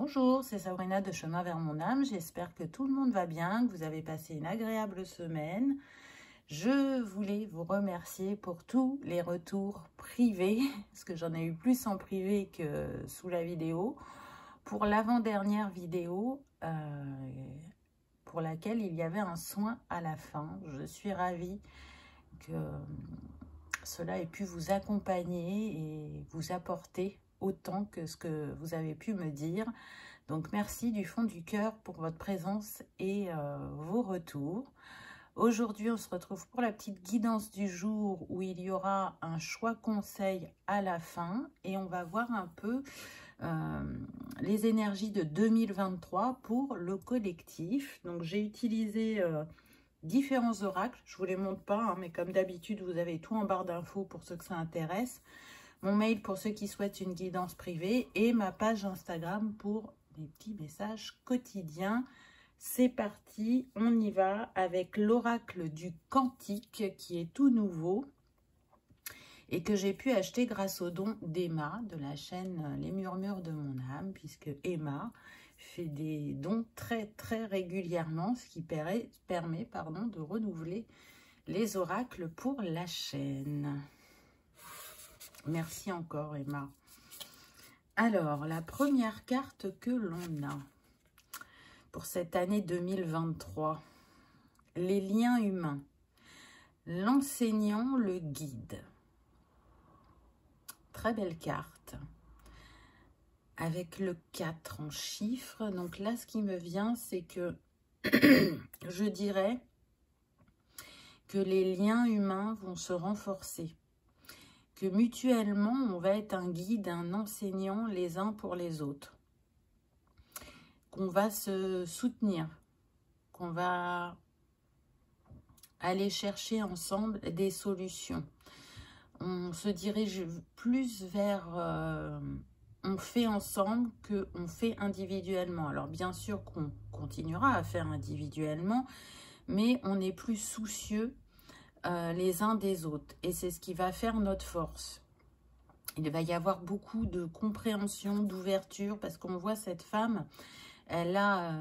Bonjour, c'est Sabrina de Chemin vers mon âme. J'espère que tout le monde va bien, que vous avez passé une agréable semaine. Je voulais vous remercier pour tous les retours privés, parce que j'en ai eu plus en privé que sous la vidéo, pour l'avant-dernière vidéo pour laquelle il y avait un soin à la fin. Je suis ravie que cela ait pu vous accompagner et vous apporter autant que ce que vous avez pu me dire. Donc merci du fond du cœur pour votre présence et vos retours. Aujourd'hui, on se retrouve pour la petite guidance du jour où il y aura un choix conseil à la fin et on va voir un peu les énergies de 2023 pour le collectif. Donc j'ai utilisé différents oracles, je vous les montre pas, hein, mais comme d'habitude, vous avez tout en barre d'infos pour ceux que ça intéresse. Mon mail pour ceux qui souhaitent une guidance privée et ma page Instagram pour des petits messages quotidiens. C'est parti, on y va avec l'oracle du Cantique qui est tout nouveau et que j'ai pu acheter grâce au don d'Emma de la chaîne Les Murmures de mon âme, puisque Emma fait des dons très régulièrement, ce qui permet de renouveler les oracles pour la chaîne. Merci encore Emma. Alors, la première carte que l'on a pour cette année 2023, les liens humains, l'enseignant, le guide. Très belle carte. Avec le 4 en chiffres. Donc là, ce qui me vient, c'est que je dirais que les liens humains vont se renforcer. Que mutuellement, on va être un guide, un enseignant les uns pour les autres. Qu'on va se soutenir. Qu'on va aller chercher ensemble des solutions. On se dirige plus vers on fait ensemble que on fait individuellement. Alors bien sûr qu'on continuera à faire individuellement, mais on est plus soucieux les uns des autres. Et c'est ce qui va faire notre force. Il va y avoir beaucoup de compréhension, d'ouverture, parce qu'on voit cette femme, elle a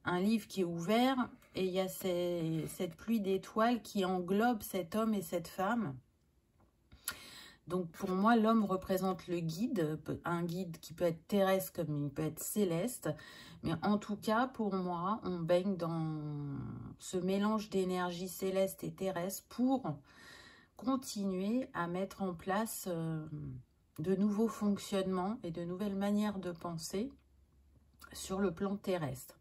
un livre qui est ouvert et il y a cette pluie d'étoiles qui englobe cet homme et cette femme. Donc pour moi, l'homme représente le guide, un guide qui peut être terrestre comme il peut être céleste. Mais en tout cas, pour moi, on baigne dans ce mélange d'énergie céleste et terrestre pour continuer à mettre en place de nouveaux fonctionnements et de nouvelles manières de penser sur le plan terrestre.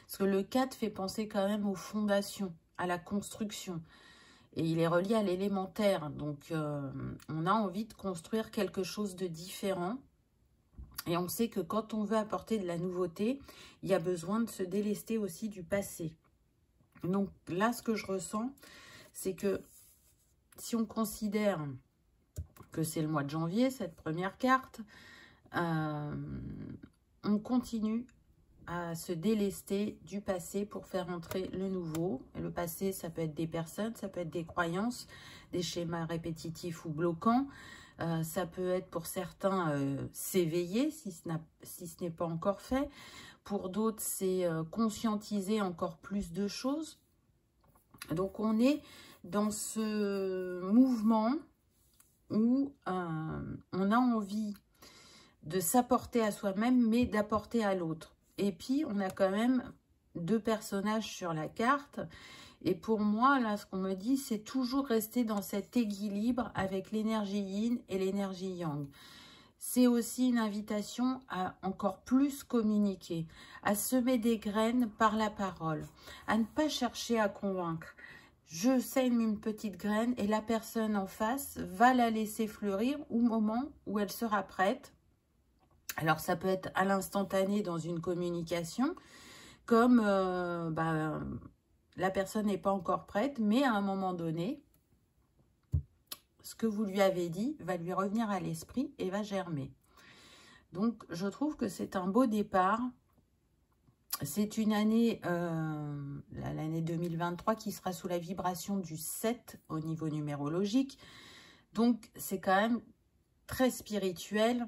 Parce que le 4 fait penser quand même aux fondations, à la construction. Et il est relié à l'élémentaire. Donc, on a envie de construire quelque chose de différent. Et on sait que quand on veut apporter de la nouveauté, il y a besoin de se délester aussi du passé. Donc là, ce que je ressens, c'est que si on considère que c'est le mois de janvier, cette première carte, on continue à se délester du passé pour faire entrer le nouveau. Et le passé, ça peut être des personnes, ça peut être des croyances, des schémas répétitifs ou bloquants. Ça peut être pour certains s'éveiller si ce n'est pas encore fait. Pour d'autres, c'est conscientiser encore plus de choses. Donc, on est dans ce mouvement où on a envie de s'apporter à soi-même, mais d'apporter à l'autre. Et puis, on a quand même deux personnages sur la carte. Et pour moi, là, ce qu'on me dit, c'est toujours rester dans cet équilibre avec l'énergie yin et l'énergie yang. C'est aussi une invitation à encore plus communiquer, à semer des graines par la parole, à ne pas chercher à convaincre. Je sème une petite graine et la personne en face va la laisser fleurir au moment où elle sera prête. Alors, ça peut être à l'instantané dans une communication, comme la personne n'est pas encore prête, mais à un moment donné, ce que vous lui avez dit va lui revenir à l'esprit et va germer. Donc, je trouve que c'est un beau départ. C'est une année, l'année 2023, qui sera sous la vibration du 7 au niveau numérologique. Donc, c'est quand même très spirituel.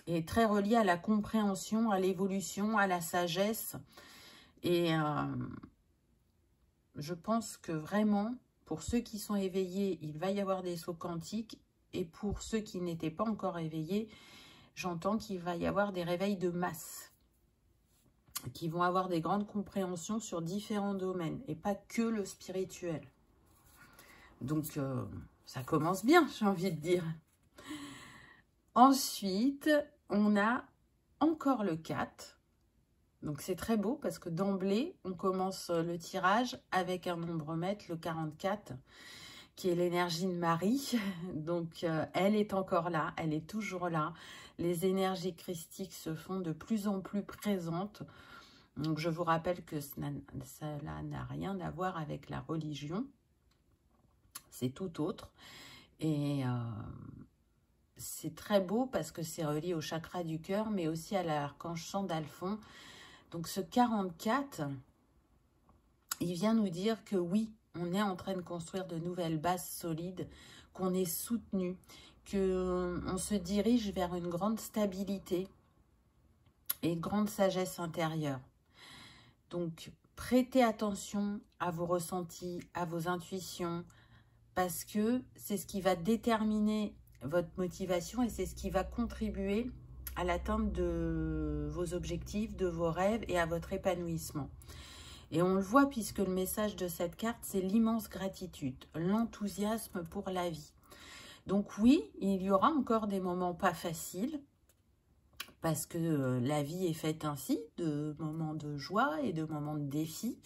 est très relié à la compréhension, à l'évolution, à la sagesse. Et je pense que vraiment, pour ceux qui sont éveillés, il va y avoir des sauts quantiques. Et pour ceux qui n'étaient pas encore éveillés, j'entends qu'il va y avoir des réveils de masse, qui vont avoir des grandes compréhensions sur différents domaines, et pas que le spirituel. Donc, ça commence bien, j'ai envie de dire. Ensuite, on a encore le 4. Donc, c'est très beau parce que d'emblée, on commence le tirage avec un nombre maître, le 44, qui est l'énergie de Marie. Donc, elle est encore là, elle est toujours là. Les énergies christiques se font de plus en plus présentes. Donc, je vous rappelle que cela n'a rien à voir avec la religion. C'est tout autre. Et c'est très beau parce que c'est relié au chakra du cœur, mais aussi à l'archange Sandalphon. Donc, ce 44, il vient nous dire que oui, on est en train de construire de nouvelles bases solides, qu'on est soutenu, qu'on se dirige vers une grande stabilité et une grande sagesse intérieure. Donc, prêtez attention à vos ressentis, à vos intuitions, parce que c'est ce qui va déterminer votre motivation et c'est ce qui va contribuer à l'atteinte de vos objectifs, de vos rêves et à votre épanouissement. Et on le voit puisque le message de cette carte, c'est l'immense gratitude, l'enthousiasme pour la vie. Donc oui, il y aura encore des moments pas faciles, parce que la vie est faite ainsi, de moments de joie et de moments de défi.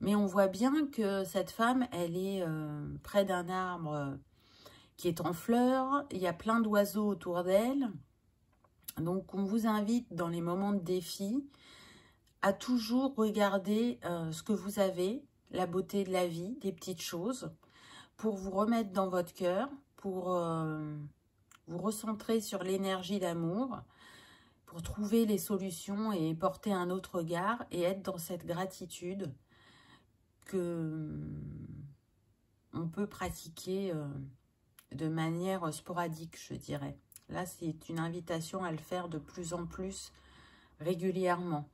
Mais on voit bien que cette femme, elle est près d'un arbre qui est en fleurs. Il y a plein d'oiseaux autour d'elle. Donc, on vous invite dans les moments de défi à toujours regarder ce que vous avez, la beauté de la vie, des petites choses, pour vous remettre dans votre cœur, pour vous recentrer sur l'énergie d'amour, pour trouver les solutions et porter un autre regard et être dans cette gratitude que on peut pratiquer de manière sporadique, je dirais. Là, c'est une invitation à le faire de plus en plus régulièrement.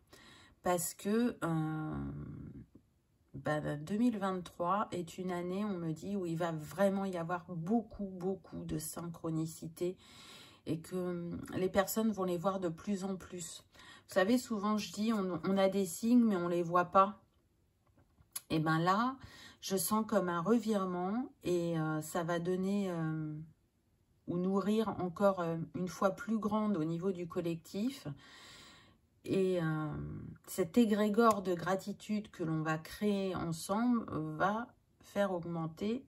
Parce que 2023 est une année, on me dit, où il va vraiment y avoir beaucoup de synchronicité et que les personnes vont les voir de plus en plus. Vous savez, souvent je dis, on a des signes, mais on ne les voit pas. Et bien là, je sens comme un revirement et ça va donner ou nourrir encore une fois plus grande au niveau du collectif. Et cet égrégore de gratitude que l'on va créer ensemble va faire augmenter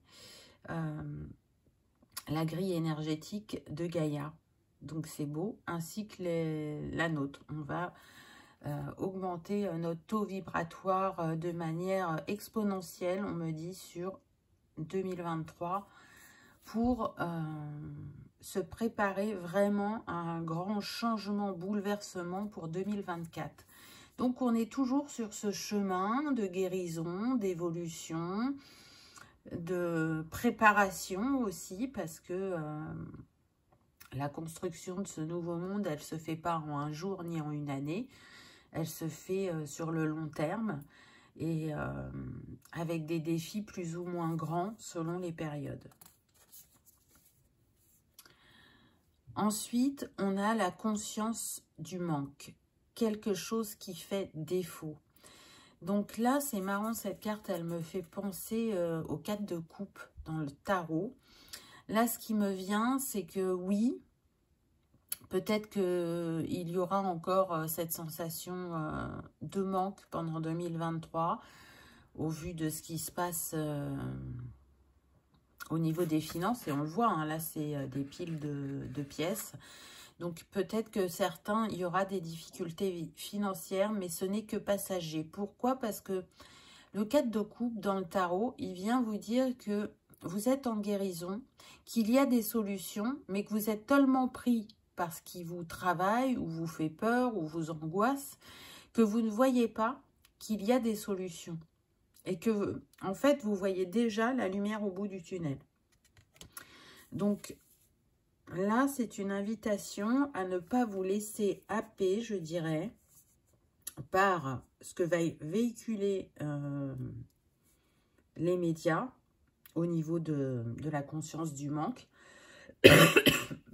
la grille énergétique de Gaïa. Donc c'est beau, ainsi que la nôtre. On va augmenter notre taux vibratoire de manière exponentielle, on me dit, sur 2023 pour se préparer vraiment à un grand changement, bouleversement pour 2024. Donc on est toujours sur ce chemin de guérison, d'évolution, de préparation aussi, parce que la construction de ce nouveau monde, elle ne se fait pas en un jour ni en une année. Elle se fait sur le long terme et avec des défis plus ou moins grands selon les périodes. Ensuite, on a la conscience du manque. Quelque chose qui fait défaut. Donc là, c'est marrant, cette carte, elle me fait penser aux 4 de coupe dans le tarot. Là, ce qui me vient, c'est que oui, peut-être qu'il y aura encore cette sensation de manque pendant 2023, au vu de ce qui se passe au niveau des finances. Et on le voit, hein, là, c'est des piles de pièces. Donc, peut-être que certains, il y aura des difficultés financières, mais ce n'est que passager. Pourquoi? Parce que le 4 de coupe dans le tarot, il vient vous dire que vous êtes en guérison, qu'il y a des solutions, mais que vous êtes tellement pris par ce qui vous travaille, ou vous fait peur, ou vous angoisse, que vous ne voyez pas qu'il y a des solutions. Et que, en fait, vous voyez déjà la lumière au bout du tunnel. Donc, là, c'est une invitation à ne pas vous laisser happer, je dirais, par ce que va véhiculer les médias au niveau de la conscience du manque.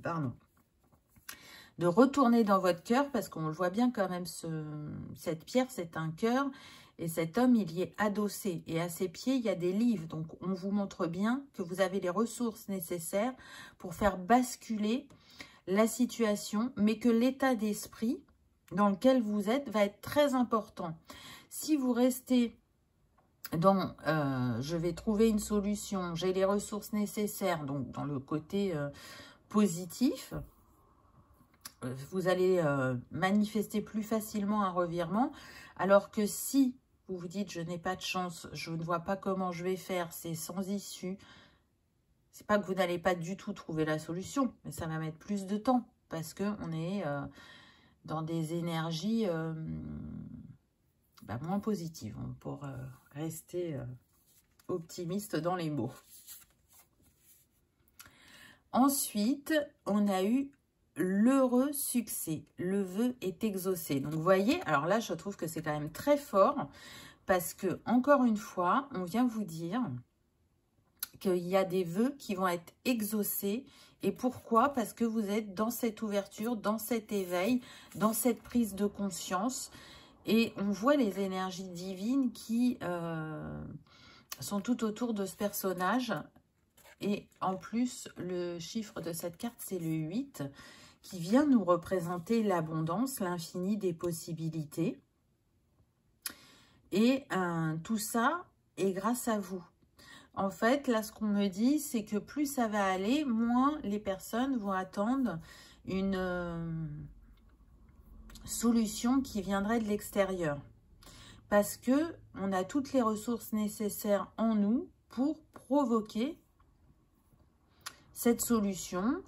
Pardon. De retourner dans votre cœur, parce qu'on le voit bien quand même, cette pierre, c'est un cœur, et cet homme, il y est adossé. Et à ses pieds, il y a des livres. Donc, on vous montre bien que vous avez les ressources nécessaires pour faire basculer la situation, mais que l'état d'esprit dans lequel vous êtes va être très important. Si vous restez dans je vais trouver une solution, j'ai les ressources nécessaires, donc dans le côté positif, vous allez manifester plus facilement un revirement, alors que si vous vous dites je n'ai pas de chance, je ne vois pas comment je vais faire, c'est sans issue, c'est pas que vous n'allez pas du tout trouver la solution, mais ça va mettre plus de temps, parce qu'on est dans des énergies moins positives, pour rester optimiste dans les mots. Ensuite, on a eu l'heureux succès. Le vœu est exaucé. Donc, vous voyez, alors là, je trouve que c'est quand même très fort parce que, encore une fois, on vient vous dire qu'il y a des vœux qui vont être exaucés. Et pourquoi? Parce que vous êtes dans cette ouverture, dans cet éveil, dans cette prise de conscience. Et on voit les énergies divines qui sont tout autour de ce personnage. Et en plus, le chiffre de cette carte, c'est le 8, qui vient nous représenter l'abondance, l'infini des possibilités. Et tout ça est grâce à vous. En fait, là, ce qu'on me dit, c'est que plus ça va aller, moins les personnes vont attendre une solution qui viendrait de l'extérieur. Parce que on a toutes les ressources nécessaires en nous pour provoquer cette solution,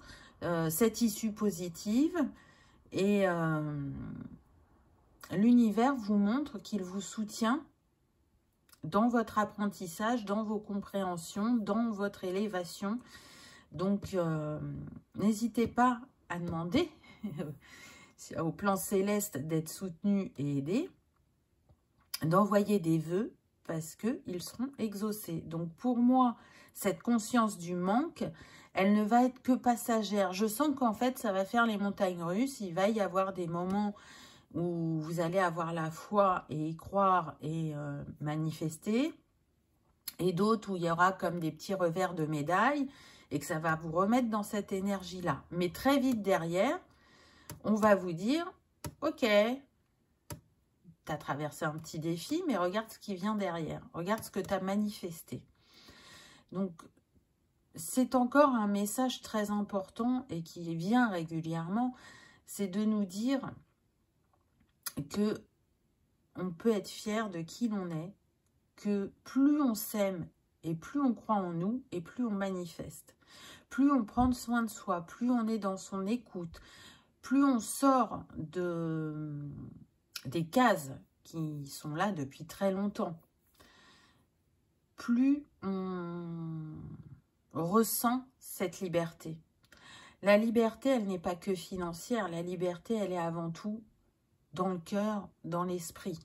cette issue positive, et l'univers vous montre qu'il vous soutient dans votre apprentissage, dans vos compréhensions, dans votre élévation. Donc, n'hésitez pas à demander au plan céleste d'être soutenu et aidé, d'envoyer des vœux parce qu'ils seront exaucés. Donc, pour moi, cette conscience du manque, elle ne va être que passagère. Je sens qu'en fait, ça va faire les montagnes russes. Il va y avoir des moments où vous allez avoir la foi et y croire et manifester. Et d'autres où il y aura comme des petits revers de médaille et que ça va vous remettre dans cette énergie-là. Mais très vite derrière, on va vous dire, ok, tu as traversé un petit défi, mais regarde ce qui vient derrière. Regarde ce que tu as manifesté. Donc, c'est encore un message très important et qui vient régulièrement, c'est de nous dire que on peut être fier de qui l'on est, que plus on s'aime et plus on croit en nous et plus on manifeste. Plus on prend soin de soi, plus on est dans son écoute, plus on sort des cases qui sont là depuis très longtemps, plus on ressent cette liberté. La liberté, elle n'est pas que financière. La liberté, elle est avant tout dans le cœur, dans l'esprit.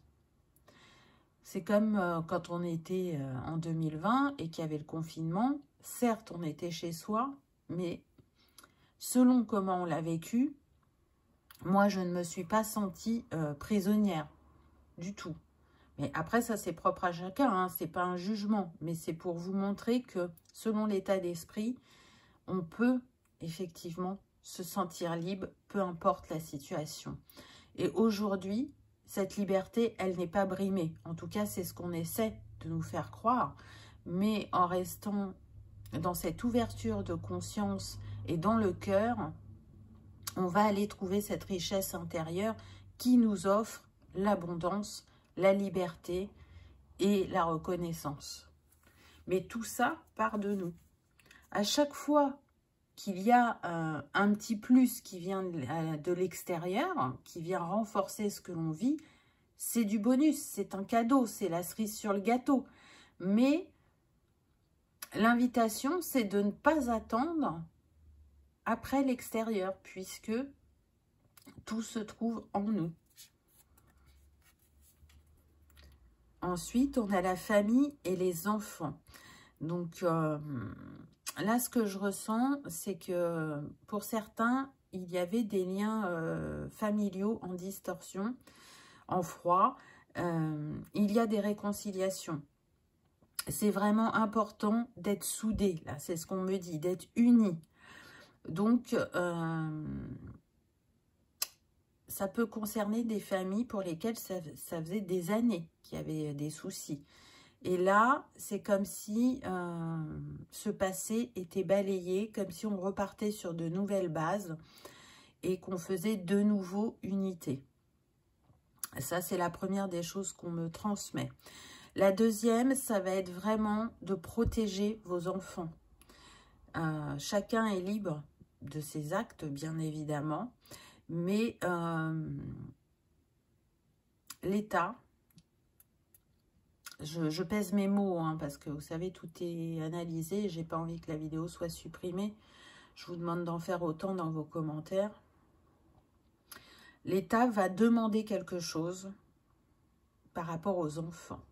C'est comme quand on était en 2020 et qu'il y avait le confinement. Certes, on était chez soi, mais selon comment on l'a vécu, moi, je ne me suis pas sentie prisonnière du tout. Mais après, ça, c'est propre à chacun, hein, c'est pas un jugement, mais c'est pour vous montrer que selon l'état d'esprit, on peut effectivement se sentir libre, peu importe la situation. Et aujourd'hui, cette liberté, elle n'est pas brimée. En tout cas, c'est ce qu'on essaie de nous faire croire. Mais en restant dans cette ouverture de conscience et dans le cœur, on va aller trouver cette richesse intérieure qui nous offre l'abondance, la liberté et la reconnaissance. Mais tout ça part de nous. À chaque fois qu'il y a un petit plus qui vient de l'extérieur, qui vient renforcer ce que l'on vit, c'est du bonus, c'est un cadeau, c'est la cerise sur le gâteau. Mais l'invitation, c'est de ne pas attendre après l'extérieur, puisque tout se trouve en nous. Ensuite, on a la famille et les enfants. Donc, là, ce que je ressens, c'est que pour certains, il y avait des liens familiaux en distorsion, en froid. Il y a des réconciliations. C'est vraiment important d'être soudés, là, c'est ce qu'on me dit, d'être unis. Donc, ça peut concerner des familles pour lesquelles ça faisait des années qu'il y avait des soucis. Et là, c'est comme si ce passé était balayé, comme si on repartait sur de nouvelles bases et qu'on faisait de nouveau unité. Ça, c'est la première des choses qu'on me transmet. La deuxième, ça va être vraiment de protéger vos enfants. Chacun est libre de ses actes, bien évidemment, mais l'État, je pèse mes mots, hein, parce que vous savez, tout est analysé, j'ai pas envie que la vidéo soit supprimée. Je vous demande d'en faire autant dans vos commentaires. L'État va demander quelque chose par rapport aux enfants.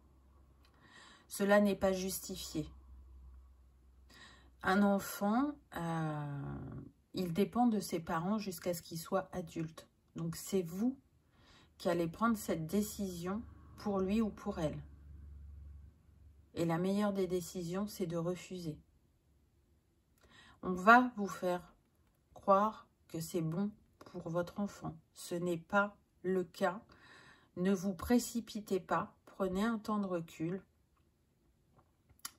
Cela n'est pas justifié. Un enfant, il dépend de ses parents jusqu'à ce qu'il soit adulte. Donc, c'est vous qui allez prendre cette décision pour lui ou pour elle. Et la meilleure des décisions, c'est de refuser. On va vous faire croire que c'est bon pour votre enfant. Ce n'est pas le cas. Ne vous précipitez pas. Prenez un temps de recul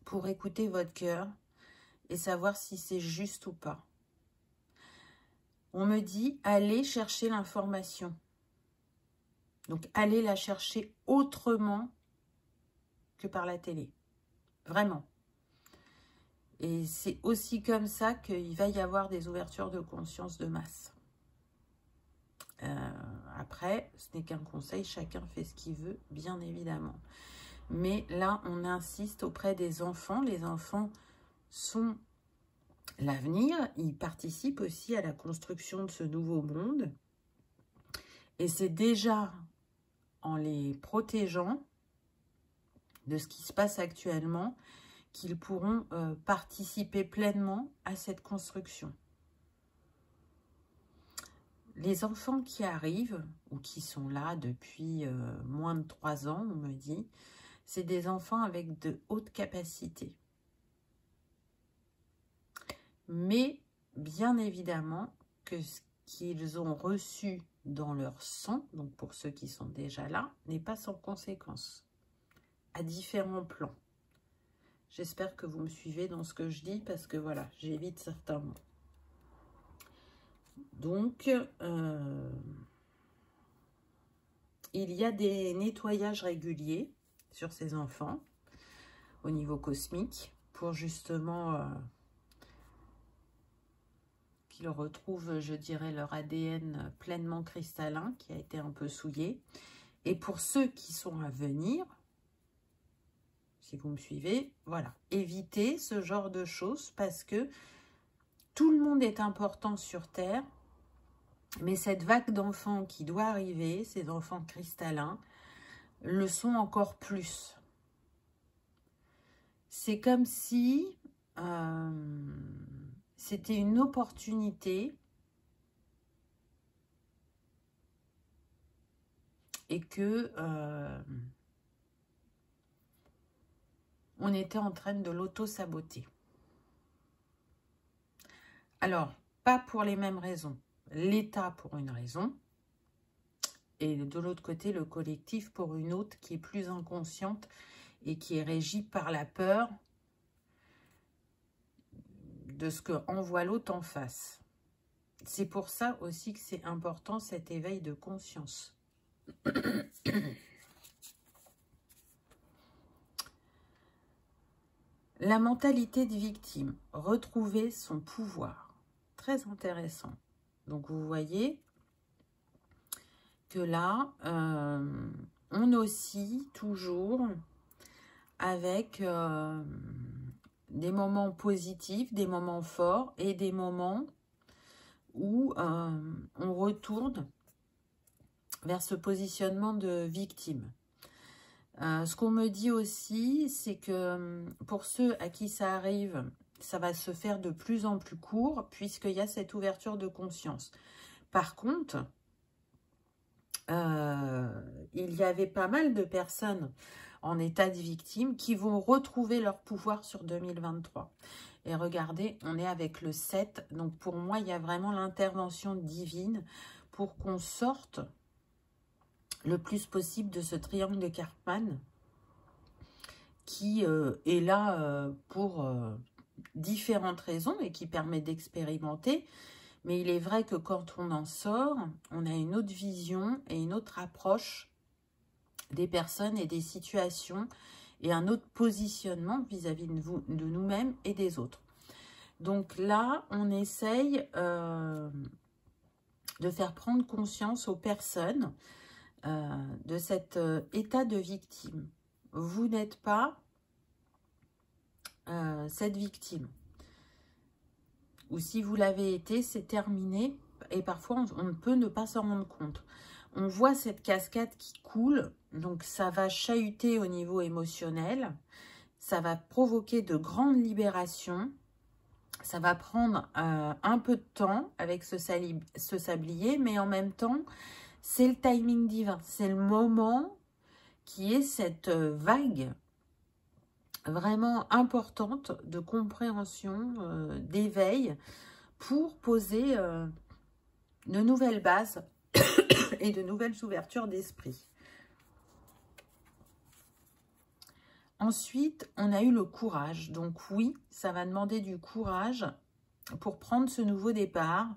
pour écouter votre cœur et savoir si c'est juste ou pas. On me dit, allez chercher l'information. Donc, allez la chercher autrement que par la télé. Vraiment. Et c'est aussi comme ça qu'il va y avoir des ouvertures de conscience de masse. Après, ce n'est qu'un conseil, chacun fait ce qu'il veut, bien évidemment. Mais là, on insiste auprès des enfants. Les enfants sont l'avenir. Ils participent aussi à la construction de ce nouveau monde. Et c'est déjà en les protégeant de ce qui se passe actuellement qu'ils pourront participer pleinement à cette construction. Les enfants qui arrivent, ou qui sont là depuis moins de 3 ans, on me dit, c'est des enfants avec de hautes capacités. Mais, bien évidemment, que ce qu'ils ont reçu dans leur sang, donc pour ceux qui sont déjà là, n'est pas sans conséquence, à différents plans. J'espère que vous me suivez dans ce que je dis, parce que voilà, j'évite certains mots. Donc, il y a des nettoyages réguliers sur ces enfants au niveau cosmique pour justement qu'ils retrouvent, je dirais, leur ADN pleinement cristallin qui a été un peu souillé. Et pour ceux qui sont à venir, si vous me suivez, voilà, évitez ce genre de choses parce que tout le monde est important sur Terre. Mais cette vague d'enfants qui doit arriver, ces enfants cristallins, le sont encore plus. C'est comme si c'était une opportunité et que on était en train de l'auto-saboter. Alors, pas pour les mêmes raisons. L'État pour une raison, et de l'autre côté, le collectif pour une autre qui est plus inconsciente et qui est régie par la peur de ce que envoie l'autre en face. C'est pour ça aussi que c'est important cet éveil de conscience. La mentalité de victime, retrouver son pouvoir. Très intéressant. Donc vous voyez que là, on oscille toujours avec des moments positifs, des moments forts et des moments où on retourne vers ce positionnement de victime. Ce qu'on me dit aussi, c'est que pour ceux à qui ça arrive, ça va se faire de plus en plus court, puisqu'il y a cette ouverture de conscience. Par contre, il y avait pas mal de personnes en état de victime qui vont retrouver leur pouvoir sur 2023. Et regardez, on est avec le 7. Donc pour moi, il y a vraiment l'intervention divine pour qu'on sorte le plus possible de ce triangle de Karpman qui est là pour différentes raisons et qui permet d'expérimenter. Mais il est vrai que quand on en sort, on a une autre vision et une autre approche des personnes et des situations et un autre positionnement vis-à-vis de nous-mêmes et des autres. Donc là, on essaye de faire prendre conscience aux personnes de cet état de victime. Vous n'êtes pas cette victime. Ou si vous l'avez été, c'est terminé. Et parfois, on ne peut ne pas s'en rendre compte. On voit cette cascade qui coule. Donc, ça va chahuter au niveau émotionnel. Ça va provoquer de grandes libérations. Ça va prendre un peu de temps avec ce sablier. Mais en même temps, c'est le timing divin. C'est le moment qui est cette vague vraiment importante de compréhension, d'éveil, pour poser de nouvelles bases et de nouvelles ouvertures d'esprit. Ensuite, on a eu le courage. Donc oui, ça va demander du courage pour prendre ce nouveau départ,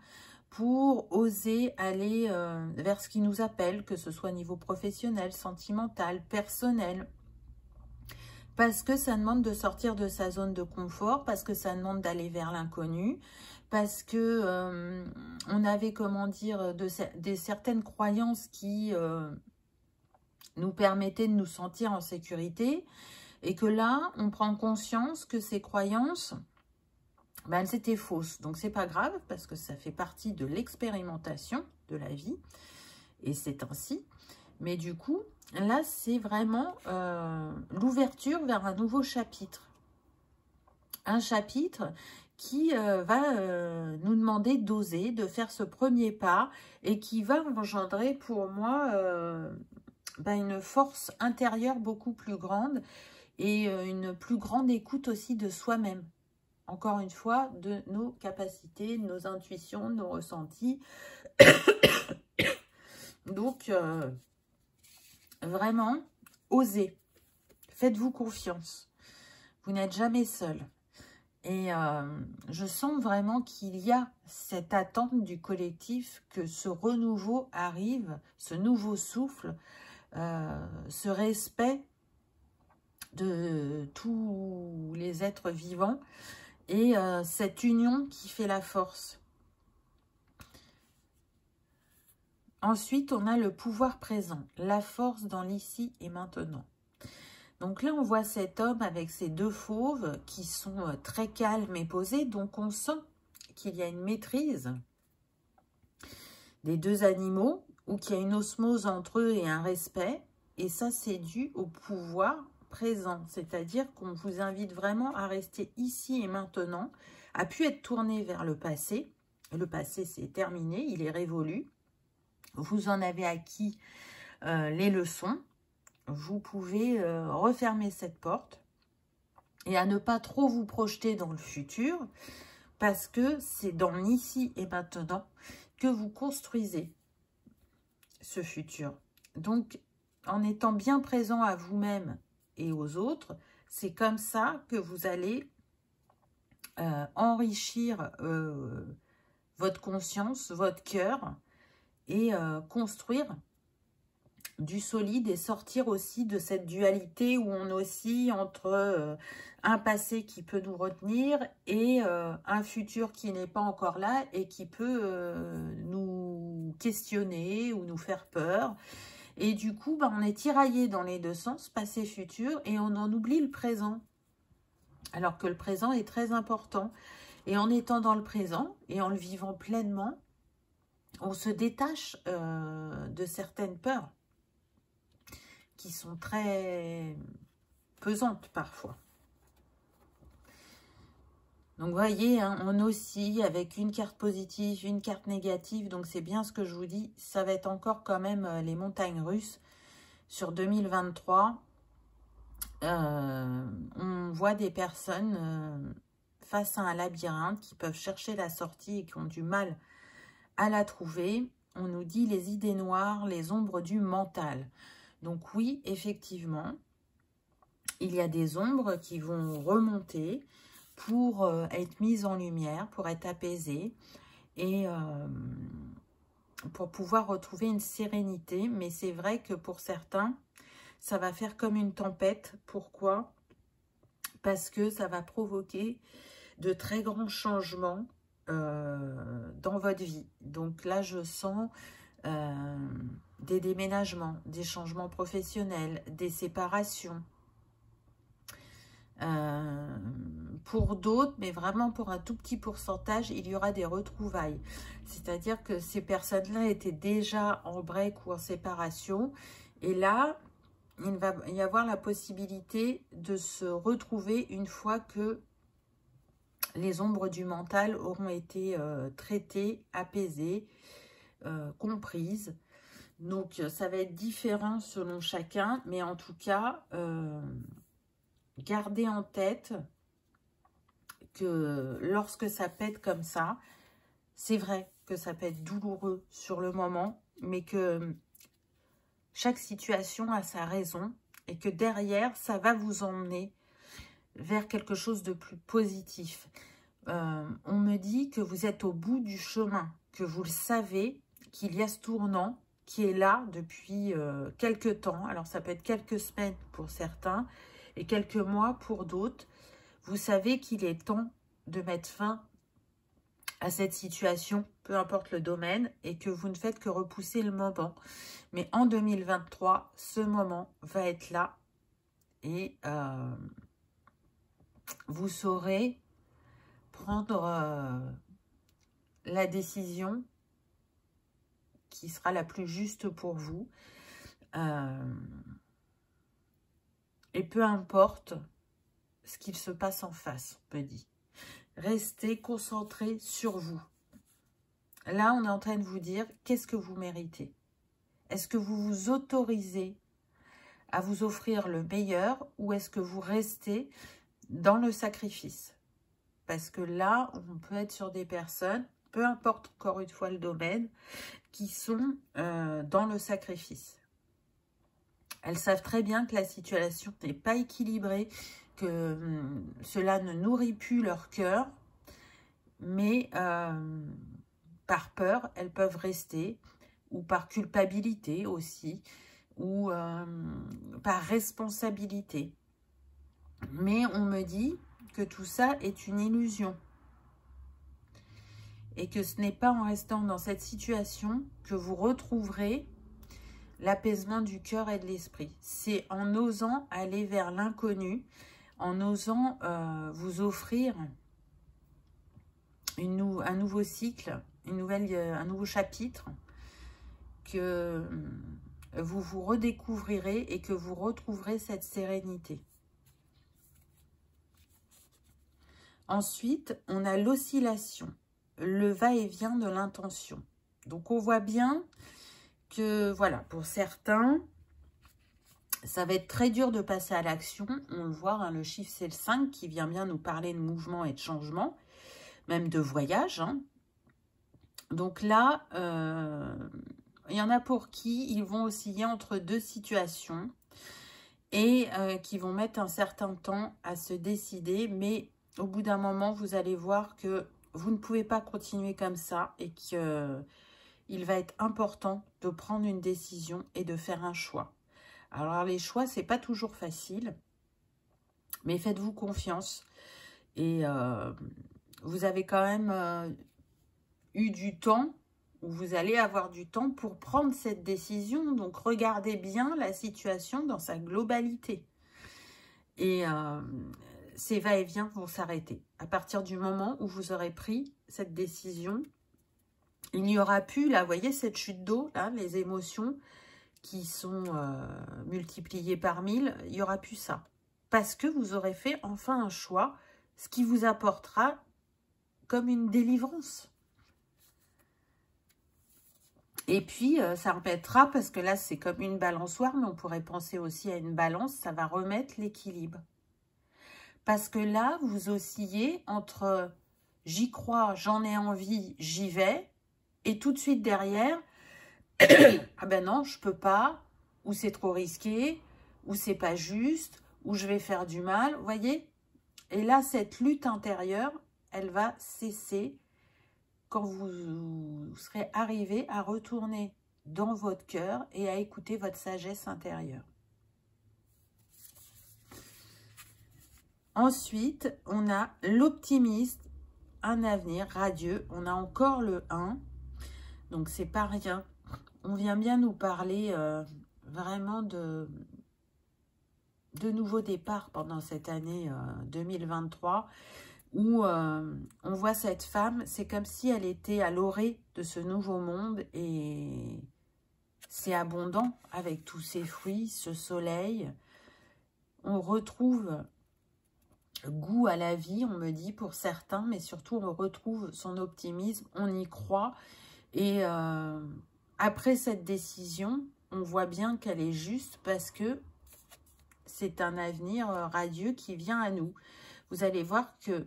pour oser aller vers ce qui nous appelle, que ce soit au niveau professionnel, sentimental, personnel. Parce que ça demande de sortir de sa zone de confort, parce que ça demande d'aller vers l'inconnu, parce que on avait, comment dire, certaines croyances qui nous permettaient de nous sentir en sécurité, et que là, on prend conscience que ces croyances, ben, elles étaient fausses. Donc, c'est pas grave, parce que ça fait partie de l'expérimentation de la vie, et c'est ainsi. Mais du coup, là, c'est vraiment l'ouverture vers un nouveau chapitre. Un chapitre qui va nous demander d'oser, de faire ce premier pas et qui va engendrer pour moi une force intérieure beaucoup plus grande et une plus grande écoute aussi de soi-même. Encore une fois, de nos capacités, de nos intuitions, de nos ressentis. Donc, vraiment, osez. Faites-vous confiance. Vous n'êtes jamais seul. Et je sens vraiment qu'il y a cette attente du collectif que ce renouveau arrive, ce nouveau souffle, ce respect de tous les êtres vivants et cette union qui fait la force. Ensuite, on a le pouvoir présent, la force dans l'ici et maintenant. Donc là, on voit cet homme avec ses deux fauves qui sont très calmes et posés. Donc, on sent qu'il y a une maîtrise des deux animaux ou qu'il y a une osmose entre eux et un respect. Et ça, c'est dû au pouvoir présent. C'est-à-dire qu'on vous invite vraiment à rester ici et maintenant, à pu être tourné vers le passé. Le passé, c'est terminé, il est révolu. Vous en avez acquis les leçons. Vous pouvez refermer cette porte et à ne pas trop vous projeter dans le futur parce que c'est dans l'ici et maintenant que vous construisez ce futur. Donc, en étant bien présent à vous-même et aux autres, c'est comme ça que vous allez enrichir votre conscience, votre cœur et construire du solide et sortir aussi de cette dualité où on oscille entre un passé qui peut nous retenir et un futur qui n'est pas encore là et qui peut nous questionner ou nous faire peur. Et du coup, on est tiraillé dans les deux sens, passé, futur, et on en oublie le présent. Alors que le présent est très important. Et en étant dans le présent et en le vivant pleinement, on se détache de certaines peurs qui sont très pesantes parfois. Donc, vous voyez, hein, on oscille avec une carte positive, une carte négative. Donc, c'est bien ce que je vous dis. Ça va être encore quand même les montagnes russes sur 2023. On voit des personnes face à un labyrinthe qui peuvent chercher la sortie et qui ont du mal à la trouver. On nous dit les idées noires, les ombres du mental. Donc oui, effectivement, il y a des ombres qui vont remonter pour être mises en lumière, pour être apaisées et pour pouvoir retrouver une sérénité. Mais c'est vrai que pour certains, ça va faire comme une tempête. Pourquoi? Parce que ça va provoquer de très grands changements dans votre vie. Donc là, je sens des déménagements, des changements professionnels, des séparations. Pour d'autres, mais vraiment pour un tout petit pourcentage, il y aura des retrouvailles. C'est-à-dire que ces personnes-là étaient déjà en break ou en séparation. Et là, il va y avoir la possibilité de se retrouver une fois que les ombres du mental auront été traitées, apaisées, comprises. Donc, ça va être différent selon chacun. Mais en tout cas, gardez en tête que lorsque ça pète comme ça, c'est vrai que ça peut être douloureux sur le moment, mais que chaque situation a sa raison et que derrière, ça va vous emmener vers quelque chose de plus positif. On me dit que vous êtes au bout du chemin, que vous le savez, qu'il y a ce tournant qui est là depuis quelques temps. Alors, ça peut être quelques semaines pour certains et quelques mois pour d'autres. Vous savez qu'il est temps de mettre fin à cette situation, peu importe le domaine, et que vous ne faites que repousser le moment. Mais en 2023, ce moment va être là et vous saurez prendre la décision qui sera la plus juste pour vous. Et peu importe ce qu'il se passe en face, on me dit. Restez concentré sur vous. Là, on est en train de vous dire, qu'est-ce que vous méritez? Est-ce que vous vous autorisez à vous offrir le meilleur ou est-ce que vous restez dans le sacrifice? Parce que là, on peut être sur des personnes, peu importe encore une fois le domaine, qui sont dans le sacrifice. Elles savent très bien que la situation n'est pas équilibrée, que cela ne nourrit plus leur cœur, mais par peur, elles peuvent rester, ou par culpabilité aussi, ou par responsabilité. Mais on me dit que tout ça est une illusion. Et que ce n'est pas en restant dans cette situation que vous retrouverez l'apaisement du cœur et de l'esprit. C'est en osant aller vers l'inconnu, en osant vous offrir un nouveau cycle, un nouveau chapitre, que vous vous redécouvrirez et que vous retrouverez cette sérénité. Ensuite, on a l'oscillation, le va-et-vient de l'intention. Donc, on voit bien que, voilà, pour certains, ça va être très dur de passer à l'action. On le voit, hein, le chiffre, c'est le 5 qui vient bien nous parler de mouvement et de changement, même de voyage. Hein. Donc là, il y en a pour qui ils vont osciller entre deux situations et qui vont mettre un certain temps à se décider. Mais au bout d'un moment, vous allez voir que vous ne pouvez pas continuer comme ça et qu'il va être important de prendre une décision et de faire un choix. Alors, les choix, c'est pas toujours facile, mais faites-vous confiance. Et vous avez quand même eu du temps, ou vous allez avoir du temps pour prendre cette décision. Donc, regardez bien la situation dans sa globalité. Et ces va-et-vient vont s'arrêter. À partir du moment où vous aurez pris cette décision il n'y aura plus, là, vous voyez cette chute d'eau, là, les émotions qui sont multipliées par 1000, il n'y aura plus ça. Parce que vous aurez fait enfin un choix, ce qui vous apportera comme une délivrance. Et puis, ça empêchera, parce que là, c'est comme une balançoire, mais on pourrait penser aussi à une balance, ça va remettre l'équilibre. Parce que là, vous oscillez entre j'y crois, j'en ai envie, j'y vais, et tout de suite derrière, ah ben non, je peux pas, ou c'est trop risqué, ou c'est pas juste, ou je vais faire du mal, vous voyez? Et là, cette lutte intérieure, elle va cesser quand vous serez arrivé à retourner dans votre cœur et à écouter votre sagesse intérieure. Ensuite, on a l'optimiste, un avenir radieux. On a encore le 1, donc c'est pas rien. On vient bien nous parler vraiment de nouveaux départs pendant cette année 2023, où on voit cette femme, c'est comme si elle était à l'orée de ce nouveau monde, et c'est abondant avec tous ces fruits, ce soleil. On retrouve goût à la vie, on me dit, pour certains, mais surtout on retrouve son optimisme, on y croit. Et après cette décision, on voit bien qu'elle est juste, parce que c'est un avenir radieux qui vient à nous. Vous allez voir que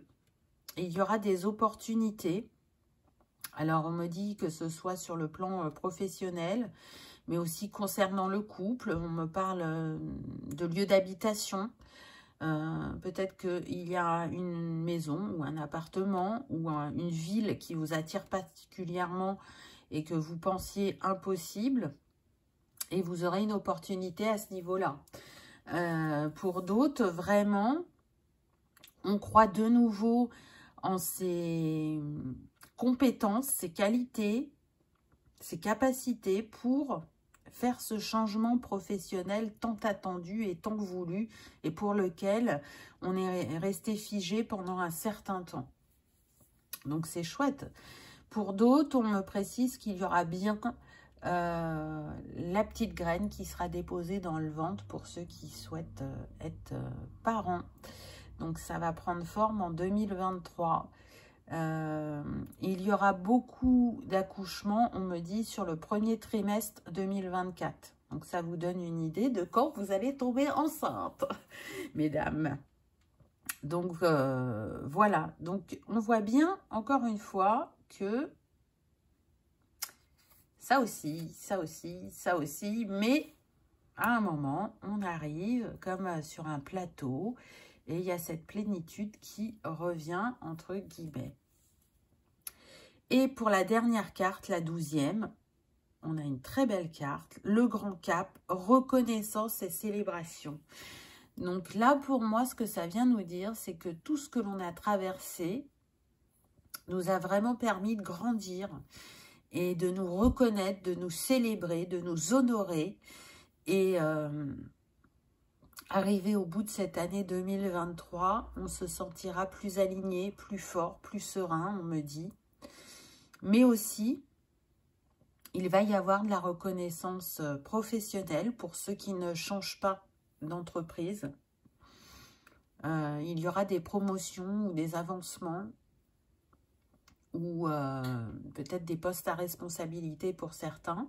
il y aura des opportunités. Alors, on me dit que ce soit sur le plan professionnel, mais aussi concernant le couple. On me parle de lieu d'habitation. Peut-être qu'il y a une maison ou un appartement ou une ville qui vous attire particulièrement et que vous pensiez impossible. Et vous aurez une opportunité à ce niveau-là. Pour d'autres, vraiment, on croit de nouveau en ses compétences, ses qualités, ses capacités pour faire ce changement professionnel tant attendu et tant voulu, et pour lequel on est resté figé pendant un certain temps. Donc c'est chouette. Pour d'autres, on me précise qu'il y aura bien la petite graine qui sera déposée dans le ventre pour ceux qui souhaitent être parents. Donc ça va prendre forme en 2023. Il y aura beaucoup d'accouchements, on me dit, sur le premier trimestre 2024. Donc ça vous donne une idée de quand vous allez tomber enceinte, mesdames. Donc voilà, donc on voit bien encore une fois que ça aussi, mais à un moment, on arrive comme sur un plateau et il y a cette plénitude qui revient entre guillemets. Et pour la dernière carte, la 12e, on a une très belle carte, le grand cap, reconnaissance et célébration. Donc là, pour moi, ce que ça vient nous dire, c'est que tout ce que l'on a traversé nous a vraiment permis de grandir et de nous reconnaître, de nous célébrer, de nous honorer. Et arrivé au bout de cette année 2023, on se sentira plus aligné, plus fort, plus serein, on me dit. Mais aussi, il va y avoir de la reconnaissance professionnelle pour ceux qui ne changent pas d'entreprise. Il y aura des promotions ou des avancements ou peut-être des postes à responsabilité pour certains.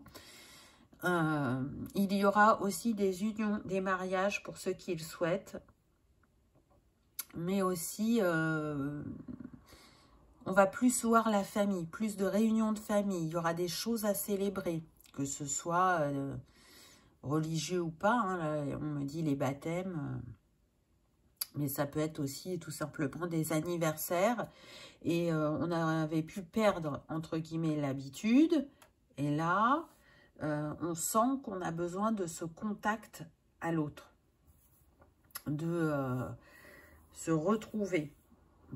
Il y aura aussi des unions, des mariages pour ceux qui le souhaitent. Mais aussi, on va plus voir la famille, plus de réunions de famille. Il y aura des choses à célébrer, que ce soit religieux ou pas. Hein, là, on me dit les baptêmes, mais ça peut être aussi tout simplement des anniversaires. Et on avait pu perdre, entre guillemets, l'habitude. Et là, on sent qu'on a besoin de ce contact à l'autre, de se retrouver.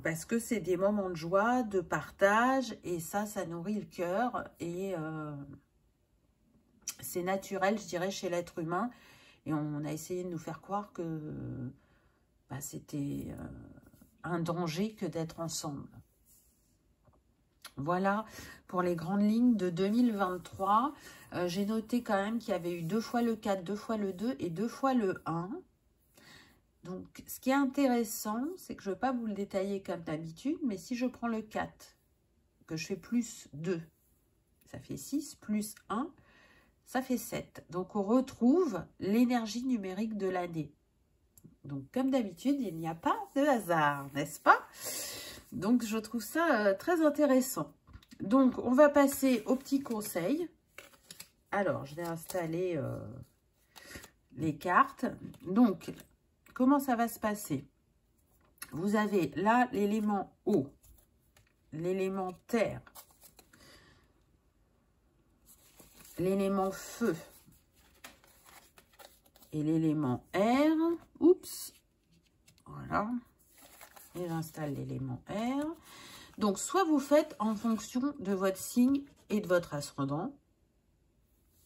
Parce que c'est des moments de joie, de partage, et ça nourrit le cœur. Et c'est naturel, je dirais, chez l'être humain. Et on a essayé de nous faire croire que c'était un danger que d'être ensemble. Voilà pour les grandes lignes de 2023. J'ai noté quand même qu'il y avait eu 2 fois le 4, 2 fois le 2 et 2 fois le 1. Donc, ce qui est intéressant, c'est que je ne vais pas vous le détailler comme d'habitude, mais si je prends le 4, que je fais plus 2, ça fait 6, plus 1, ça fait 7. Donc, on retrouve l'énergie numérique de l'année. Donc, comme d'habitude, il n'y a pas de hasard, n'est-ce pas? Donc, je trouve ça très intéressant. Donc, on va passer au petit conseil. Alors, je vais installer les cartes. Donc, comment ça va se passer? Vous avez là l'élément eau, l'élément terre, l'élément feu et l'élément air. Oups, voilà. Et j'installe l'élément air. Donc, soit vous faites en fonction de votre signe et de votre ascendant.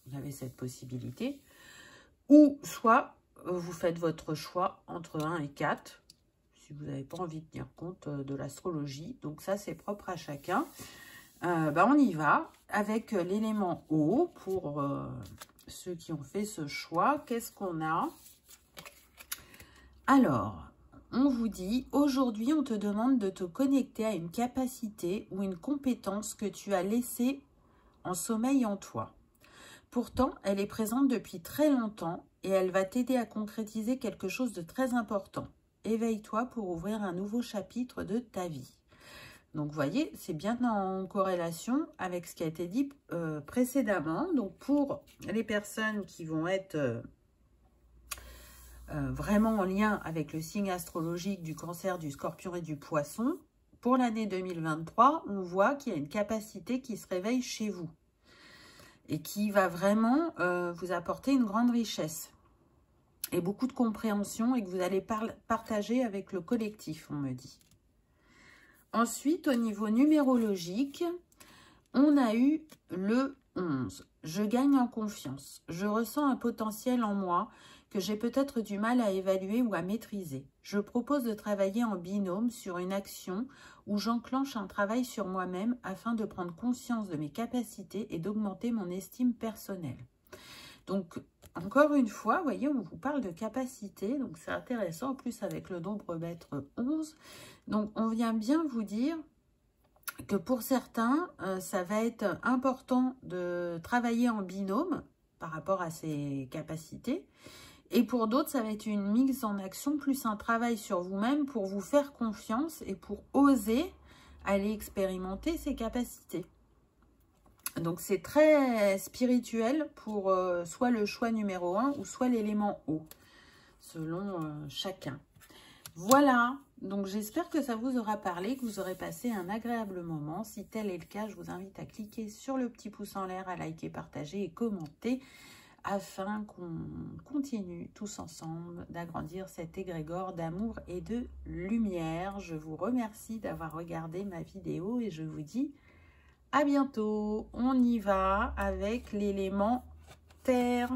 Vous avez cette possibilité. Ou soit vous faites votre choix entre 1 et 4. Si vous n'avez pas envie de tenir compte de l'astrologie. Donc, ça, c'est propre à chacun. On y va avec l'élément eau pour ceux qui ont fait ce choix. Qu'est-ce qu'on a? Alors, on vous dit, aujourd'hui, on te demande de te connecter à une capacité ou une compétence que tu as laissée en sommeil en toi. Pourtant, elle est présente depuis très longtemps et elle va t'aider à concrétiser quelque chose de très important. Éveille-toi pour ouvrir un nouveau chapitre de ta vie. Donc, vous voyez, c'est bien en corrélation avec ce qui a été dit précédemment. Donc, pour les personnes qui vont être vraiment en lien avec le signe astrologique du Cancer, du Scorpion et du Poisson, pour l'année 2023, on voit qu'il y a une capacité qui se réveille chez vous et qui va vraiment vous apporter une grande richesse et beaucoup de compréhension et que vous allez partager avec le collectif, on me dit. Ensuite, au niveau numérologique, on a eu le 11. Je gagne en confiance. Je ressens un potentiel en moi que j'ai peut-être du mal à évaluer ou à maîtriser. Je propose de travailler en binôme sur une action où j'enclenche un travail sur moi-même afin de prendre conscience de mes capacités et d'augmenter mon estime personnelle. Donc, encore une fois, vous voyez, on vous parle de capacité, donc c'est intéressant, en plus avec le nombre maître 11. Donc, on vient bien vous dire que pour certains, ça va être important de travailler en binôme par rapport à ces capacités. Et pour d'autres, ça va être une mise en action, plus un travail sur vous-même pour vous faire confiance et pour oser aller expérimenter ces capacités. Donc, c'est très spirituel pour soit le choix numéro 1 ou soit l'élément eau, selon chacun. Voilà, donc j'espère que ça vous aura parlé, que vous aurez passé un agréable moment. Si tel est le cas, je vous invite à cliquer sur le petit pouce en l'air, à liker, partager et commenter afin qu'on continue tous ensemble d'agrandir cet égrégore d'amour et de lumière. Je vous remercie d'avoir regardé ma vidéo et je vous dis à bientôt. On y va avec l'élément terre.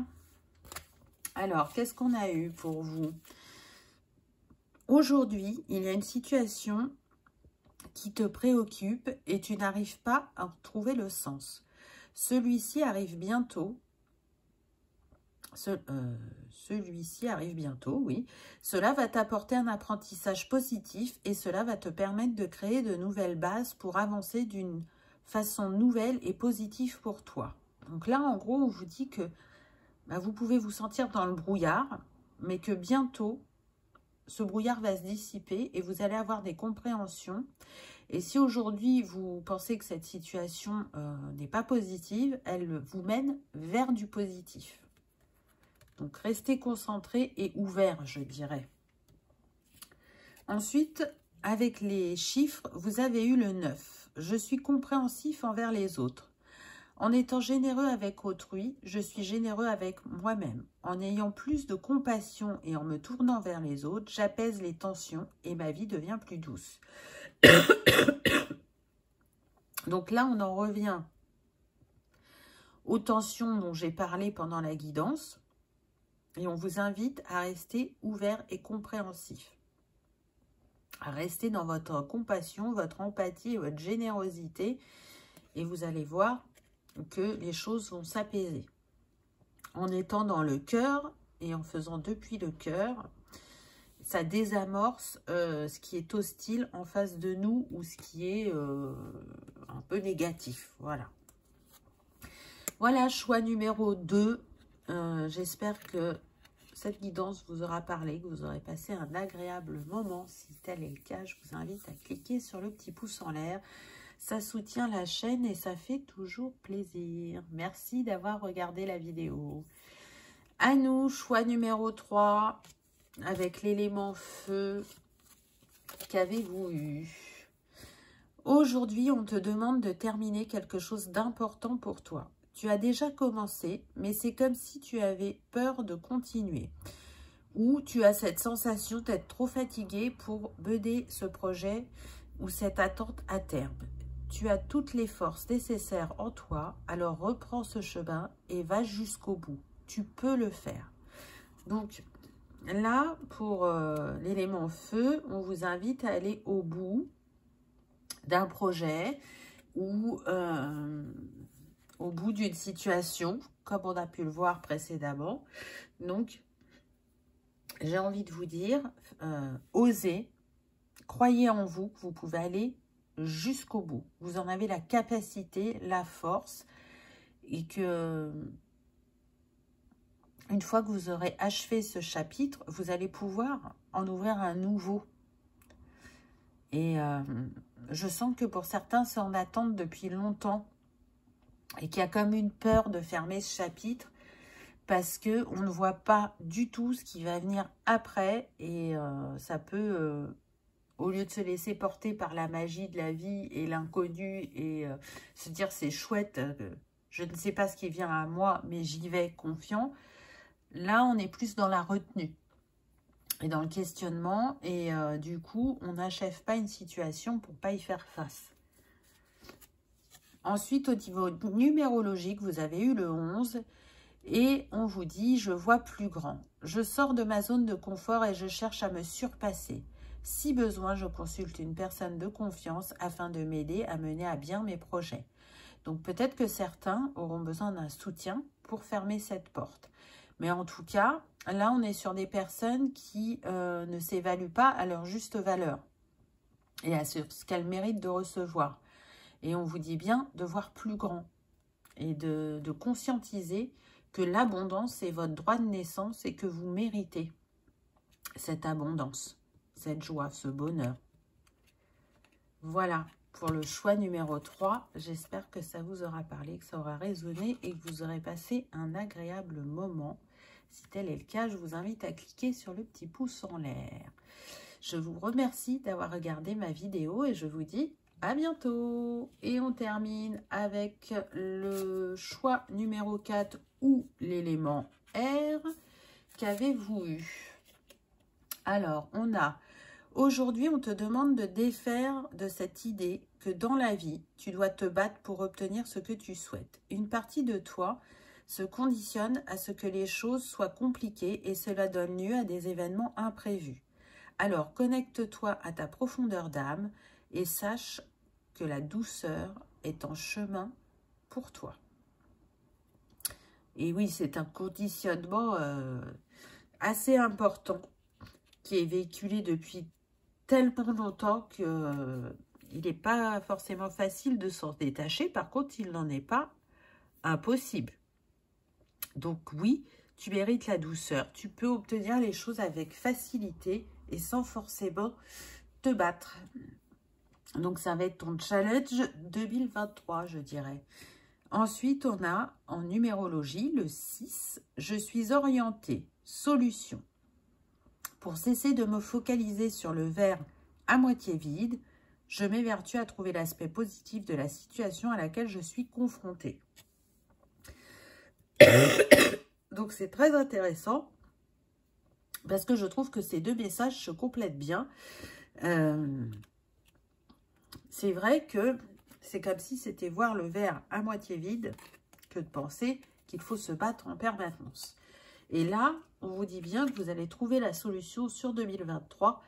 Alors, qu'est-ce qu'on a eu pour vous? Aujourd'hui, il y a une situation qui te préoccupe et tu n'arrives pas à trouver le sens. Celui-ci arrive bientôt. Celui-ci arrive bientôt, oui. Cela va t'apporter un apprentissage positif et cela va te permettre de créer de nouvelles bases pour avancer d'une façon nouvelle et positive pour toi. Donc là, en gros, on vous dit que vous pouvez vous sentir dans le brouillard, mais que bientôt, ce brouillard va se dissiper et vous allez avoir des compréhensions. Et si aujourd'hui, vous pensez que cette situation n'est pas positive, elle vous mène vers du positif. Donc, restez concentrés et ouverts, je dirais. Ensuite, avec les chiffres, vous avez eu le 9. Je suis compréhensif envers les autres. En étant généreux avec autrui, je suis généreux avec moi-même. En ayant plus de compassion et en me tournant vers les autres, j'apaise les tensions et ma vie devient plus douce. Donc là, on en revient aux tensions dont j'ai parlé pendant la guidance. Et on vous invite à rester ouvert et compréhensif. Restez dans votre compassion, votre empathie, votre générosité. Et vous allez voir que les choses vont s'apaiser. En étant dans le cœur et en faisant depuis le cœur, ça désamorce ce qui est hostile en face de nous ou ce qui est un peu négatif. Voilà. Voilà, choix numéro 2. J'espère que cette guidance vous aura parlé, que vous aurez passé un agréable moment. Si tel est le cas, je vous invite à cliquer sur le petit pouce en l'air. Ça soutient la chaîne et ça fait toujours plaisir. Merci d'avoir regardé la vidéo. À nous, choix numéro 3, avec l'élément feu. Qu'avez-vous eu? Aujourd'hui, on te demande de terminer quelque chose d'important pour toi. Tu as déjà commencé, mais c'est comme si tu avais peur de continuer. Ou tu as cette sensation d'être trop fatigué pour mener ce projet ou cette attente à terme. Tu as toutes les forces nécessaires en toi, alors reprends ce chemin et va jusqu'au bout. Tu peux le faire. Donc là, pour l'élément feu, on vous invite à aller au bout d'un projet ou au bout d'une situation, comme on a pu le voir précédemment. Donc, j'ai envie de vous dire, osez, croyez en vous, que vous pouvez aller jusqu'au bout. Vous en avez la capacité, la force, et que une fois que vous aurez achevé ce chapitre, vous allez pouvoir en ouvrir un nouveau. Et je sens que pour certains, c'est en attente depuis longtemps et qu'il y a comme une peur de fermer ce chapitre parce qu'on ne voit pas du tout ce qui va venir après et ça peut, au lieu de se laisser porter par la magie de la vie et l'inconnu et se dire c'est chouette, je ne sais pas ce qui vient à moi, mais j'y vais confiant. Là, on est plus dans la retenue et dans le questionnement. Et du coup, on n'achève pas une situation pour ne pas y faire face. Ensuite, au niveau numérologique, vous avez eu le 11. Et on vous dit, je vois plus grand. Je sors de ma zone de confort et je cherche à me surpasser. Si besoin, je consulte une personne de confiance afin de m'aider à mener à bien mes projets. Donc peut-être que certains auront besoin d'un soutien pour fermer cette porte. Mais en tout cas, là, on est sur des personnes qui ne s'évaluent pas à leur juste valeur et à ce qu'elles méritent de recevoir. Et on vous dit bien de voir plus grand et de conscientiser que l'abondance est votre droit de naissance et que vous méritez cette abondance, cette joie, ce bonheur. Voilà. Pour le choix numéro 3, j'espère que ça vous aura parlé, que ça aura résonné et que vous aurez passé un agréable moment. Si tel est le cas, je vous invite à cliquer sur le petit pouce en l'air. Je vous remercie d'avoir regardé ma vidéo et je vous dis à bientôt. Et on termine avec le choix numéro 4 ou l'élément R. Qu'avez-vous eu? Alors, on a... Aujourd'hui, on te demande de défaire de cette idée que dans la vie, tu dois te battre pour obtenir ce que tu souhaites. Une partie de toi se conditionne à ce que les choses soient compliquées et cela donne lieu à des événements imprévus. Alors, connecte-toi à ta profondeur d'âme et sache que la douceur est en chemin pour toi. Et oui, c'est un conditionnement assez important qui est véhiculé depuis tellement longtemps qu'il n'est pas forcément facile de s'en détacher. Par contre, il n'en est pas impossible. Donc oui, tu mérites la douceur. Tu peux obtenir les choses avec facilité et sans forcément te battre. Donc ça va être ton challenge 2023, je dirais. Ensuite, on a en numérologie le 6. Je suis orientée. Solution. Pour cesser de me focaliser sur le verre à moitié vide, je m'évertue à trouver l'aspect positif de la situation à laquelle je suis confrontée. Donc, c'est très intéressant parce que je trouve que ces deux messages se complètent bien. C'est vrai que c'est comme si c'était voir le verre à moitié vide que de penser qu'il faut se battre en permanence. Et là, on vous dit bien que vous allez trouver la solution sur 2023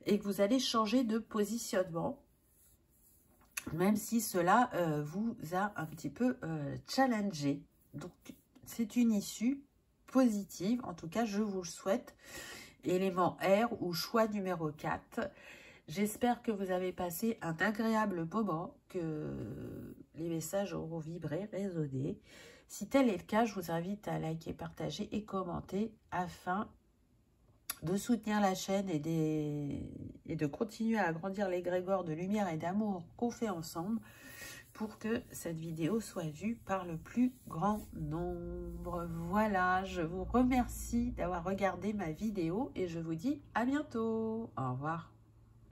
et que vous allez changer de positionnement, même si cela vous a un petit peu challengé. Donc, c'est une issue positive. En tout cas, je vous le souhaite. Élément R ou choix numéro 4. J'espère que vous avez passé un agréable moment, que les messages auront vibré, résonné. Si tel est le cas, je vous invite à liker, partager et commenter afin de soutenir la chaîne et de continuer à agrandir l'égrégore de lumière et d'amour qu'on fait ensemble pour que cette vidéo soit vue par le plus grand nombre. Voilà, je vous remercie d'avoir regardé ma vidéo et je vous dis à bientôt. Au revoir.